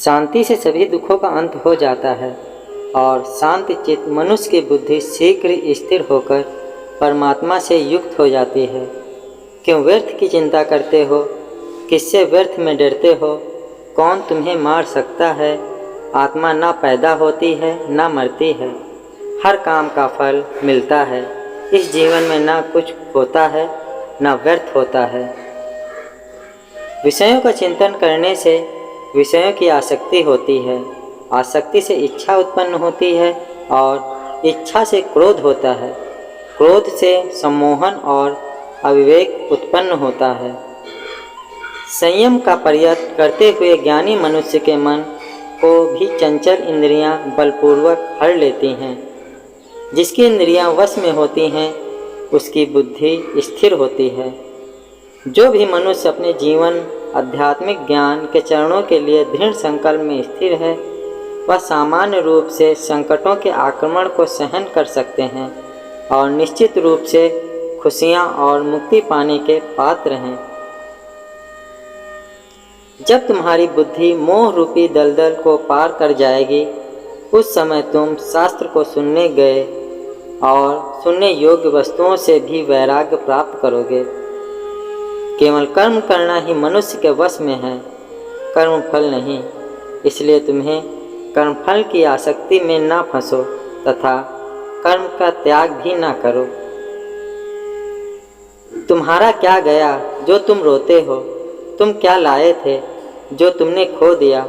शांति से सभी दुखों का अंत हो जाता है और शांत चित्त मनुष्य की बुद्धि शीघ्र स्थिर होकर परमात्मा से युक्त हो जाती है। क्यों व्यर्थ की चिंता करते हो? किससे व्यर्थ में डरते हो? कौन तुम्हें मार सकता है? आत्मा ना पैदा होती है ना मरती है, हर काम का फल मिलता है। इस जीवन में ना कुछ होता है ना व्यर्थ होता है। विषयों का चिंतन करने से विषयों की आसक्ति होती है, आसक्ति से इच्छा उत्पन्न होती है और इच्छा से क्रोध होता है, क्रोध से सम्मोहन और अविवेक उत्पन्न होता है। संयम का प्रयत्न करते हुए ज्ञानी मनुष्य के मन को भी चंचल इंद्रियां बलपूर्वक हर लेती हैं। जिसकी इंद्रियां वश में होती हैं उसकी बुद्धि स्थिर होती है। जो भी मनुष्य अपने जीवन आध्यात्मिक ज्ञान के चरणों के लिए दृढ़ संकल्प में स्थिर है, वह सामान्य रूप से संकटों के आक्रमण को सहन कर सकते हैं और निश्चित रूप से खुशियां और मुक्ति पाने के पात्र हैं। जब तुम्हारी बुद्धि मोह रूपी दलदल को पार कर जाएगी, उस समय तुम शास्त्र को सुनने गए और सुनने योग्य वस्तुओं से भी वैराग्य प्राप्त करोगे। केवल कर्म करना ही मनुष्य के वश में है, कर्म फल नहीं। इसलिए तुम्हें कर्मफल की आसक्ति में ना फंसो तथा कर्म का त्याग भी ना करो। तुम्हारा क्या गया जो तुम रोते हो? तुम क्या लाए थे जो तुमने खो दिया?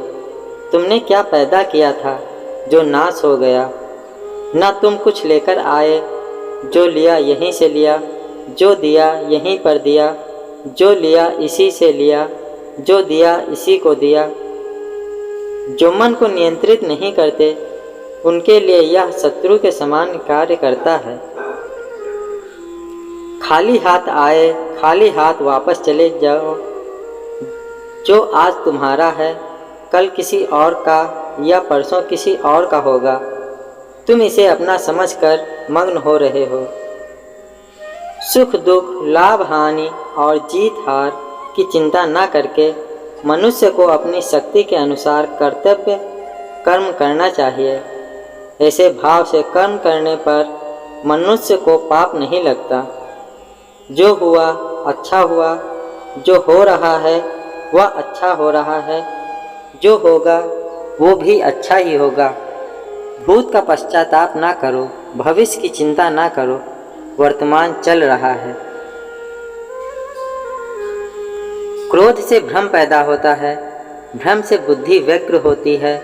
तुमने क्या पैदा किया था जो नाश हो गया? ना तुम कुछ लेकर आए, जो लिया यहीं से लिया, जो दिया यहीं पर दिया, जो लिया इसी से लिया, जो दिया इसी को दिया। जो मन को नियंत्रित नहीं करते उनके लिए यह शत्रु के समान कार्य करता है। खाली हाथ आए, खाली हाथ वापस चले जाओ। जो आज तुम्हारा है कल किसी और का या परसों किसी और का होगा। तुम इसे अपना समझकर मग्न हो रहे हो। सुख दुख, लाभ हानि और जीत हार की चिंता न करके मनुष्य को अपनी शक्ति के अनुसार कर्तव्य कर्म करना चाहिए। ऐसे भाव से कर्म करने पर मनुष्य को पाप नहीं लगता। जो हुआ अच्छा हुआ, जो हो रहा है वह अच्छा हो रहा है, जो होगा वो भी अच्छा ही होगा। भूत का पश्चाताप ना करो, भविष्य की चिंता ना करो, वर्तमान चल रहा है। क्रोध से भ्रम पैदा होता है, भ्रम से बुद्धि व्यग्र होती है।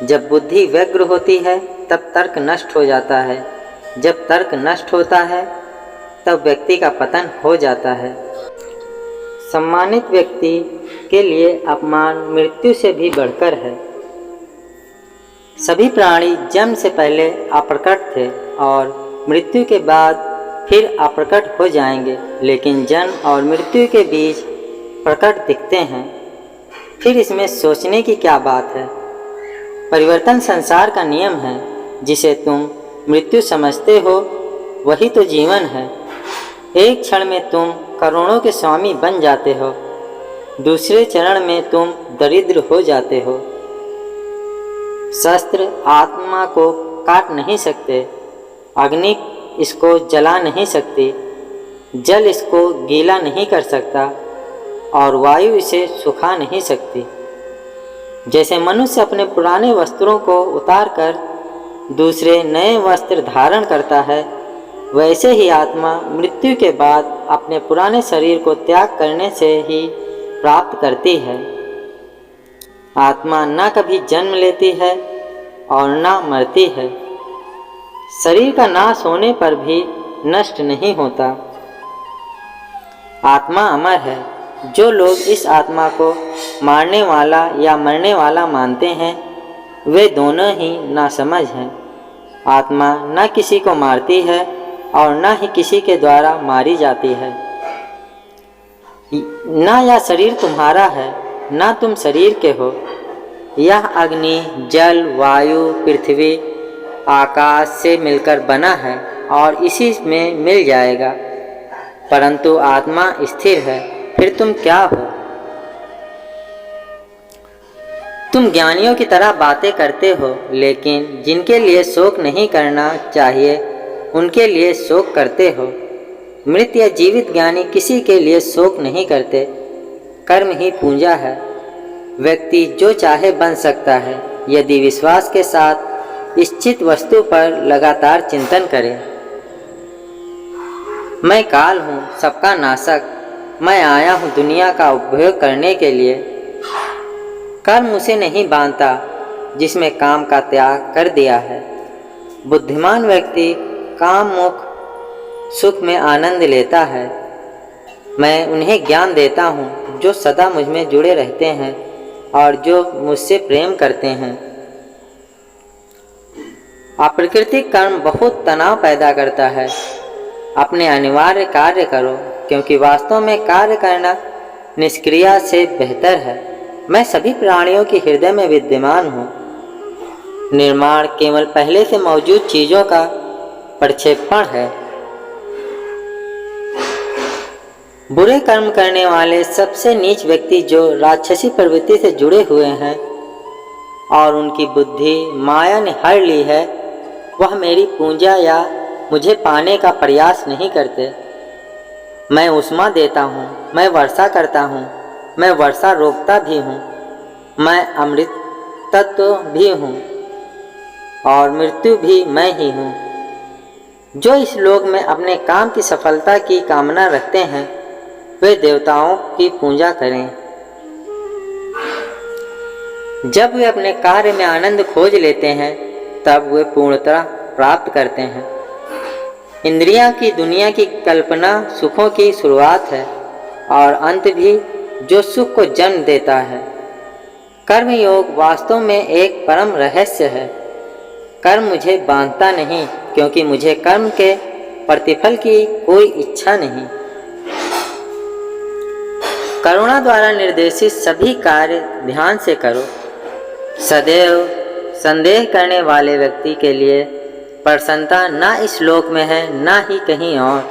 जब बुद्धि व्यग्र होती है तब तर्क नष्ट हो जाता है। जब तर्क नष्ट होता है तब व्यक्ति का पतन हो जाता है। सम्मानित व्यक्ति के लिए अपमान मृत्यु से भी बढ़कर है। सभी प्राणी जन्म से पहले अप्रकट थे और मृत्यु के बाद फिर अप्रकट हो जाएंगे, लेकिन जन्म और मृत्यु के बीच प्रकट दिखते हैं। फिर इसमें सोचने की क्या बात है? परिवर्तन संसार का नियम है। जिसे तुम मृत्यु समझते हो वही तो जीवन है। एक क्षण में तुम करोड़ों के स्वामी बन जाते हो, दूसरे चरण में तुम दरिद्र हो जाते हो। शस्त्र आत्मा को काट नहीं सकते, अग्नि इसको जला नहीं सकती, जल इसको गीला नहीं कर सकता और वायु इसे सुखा नहीं सकती। जैसे मनुष्य अपने पुराने वस्त्रों को उतारकर दूसरे नए वस्त्र धारण करता है, वैसे ही आत्मा मृत्यु के बाद अपने पुराने शरीर को त्याग करने से ही प्राप्त करती है। आत्मा न कभी जन्म लेती है और न मरती है। शरीर का नाश होने पर भी नष्ट नहीं होता। आत्मा अमर है। जो लोग इस आत्मा को मारने वाला या मरने वाला मानते हैं वे दोनों ही नासमझ हैं। आत्मा न किसी को मारती है और न ही किसी के द्वारा मारी जाती है। न यह शरीर तुम्हारा है न तुम शरीर के हो। यह अग्नि, जल, वायु, पृथ्वी, आकाश से मिलकर बना है और इसी में मिल जाएगा। परंतु आत्मा स्थिर है। फिर तुम क्या हो? तुम ज्ञानियों की तरह बातें करते हो, लेकिन जिनके लिए शोक नहीं करना चाहिए उनके लिए शोक करते हो। मृत या जीवित ज्ञानी किसी के लिए शोक नहीं करते। कर्म ही पूंजा है। व्यक्ति जो चाहे बन सकता है यदि विश्वास के साथ इच्छित वस्तु पर लगातार चिंतन करे। मैं काल हूँ, सबका नाशक। मैं आया हूँ दुनिया का उपभोग करने के लिए। कर्म उसे नहीं बांधता जिसमें काम का त्याग कर दिया है। बुद्धिमान व्यक्ति काम मुख सुख में आनंद लेता है। मैं उन्हें ज्ञान देता हूँ जो सदा मुझ में जुड़े रहते हैं और जो मुझसे प्रेम करते हैं। अप्राकृतिक कर्म बहुत तनाव पैदा करता है। अपने अनिवार्य कार्य करो, क्योंकि वास्तव में कार्य करना निष्क्रिय से बेहतर है। मैं सभी प्राणियों के हृदय में विद्यमान हूँ। निर्माण केवल पहले से मौजूद चीज़ों का प्रक्षेपण है। बुरे कर्म करने वाले सबसे नीच व्यक्ति जो राक्षसी प्रवृत्ति से जुड़े हुए हैं और उनकी बुद्धि माया ने हर ली है, वह मेरी पूजा या मुझे पाने का प्रयास नहीं करते। मैं उष्मा देता हूँ, मैं वर्षा करता हूँ, मैं वर्षा रोकता भी हूँ, मैं अमृत तत्व भी हूँ और मृत्यु भी मैं ही हूँ। जो इस लोक में अपने काम की सफलता की कामना रखते हैं वे देवताओं की पूजा करें। जब वे अपने कार्य में आनंद खोज लेते हैं तब वे पूर्णता प्राप्त करते हैं। इंद्रियां की दुनिया की कल्पना सुखों की शुरुआत है और अंत भी जो सुख को जन्म देता है। कर्म योग वास्तव में एक परम रहस्य है। कर्म मुझे बांधता नहीं, क्योंकि मुझे कर्म के प्रतिफल की कोई इच्छा नहीं। करुणा द्वारा निर्देशित सभी कार्य ध्यान से करो। सदैव संदेह करने वाले व्यक्ति के लिए प्रसन्नता न इस लोक में है न ही कहीं और।